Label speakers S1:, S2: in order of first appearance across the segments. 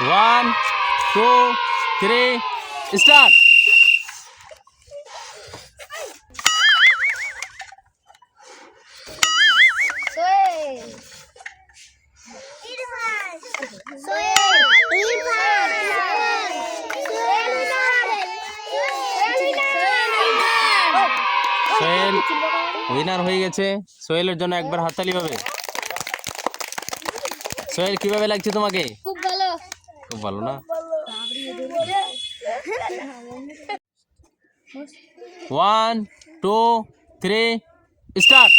S1: 1 2 3 start. Sohel winner হয়ে গেছে। সোহেলের জন্য একবার হাততালি হবে। সোহেল কিভাবে লাগছে তোমাকে?
S2: খুব ভালো।
S1: খুব ভালো না? 1 2 3 স্টার্ট।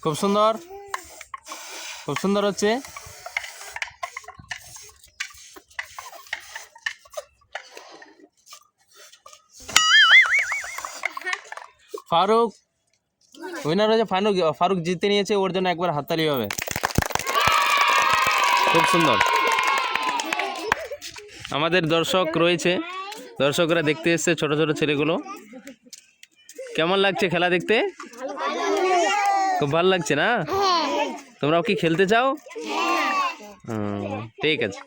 S1: খুব সুন্দর, খুব সুন্দর হচ্ছে। ফারুক উইনার হয়েছে। ফারুক জিতে নিয়েছে, ওর জন্য একবার হাততালি হবে। খুব সুন্দর। আমাদের দর্শক রয়েছে, দর্শকরা দেখতে এসছে, ছোট ছোট ছেলেগুলো। কেমন লাগছে খেলা দেখতে? খুব ভালো লাগছে না? তোমরাও কি খেলতে চাও? ঠিক আছে।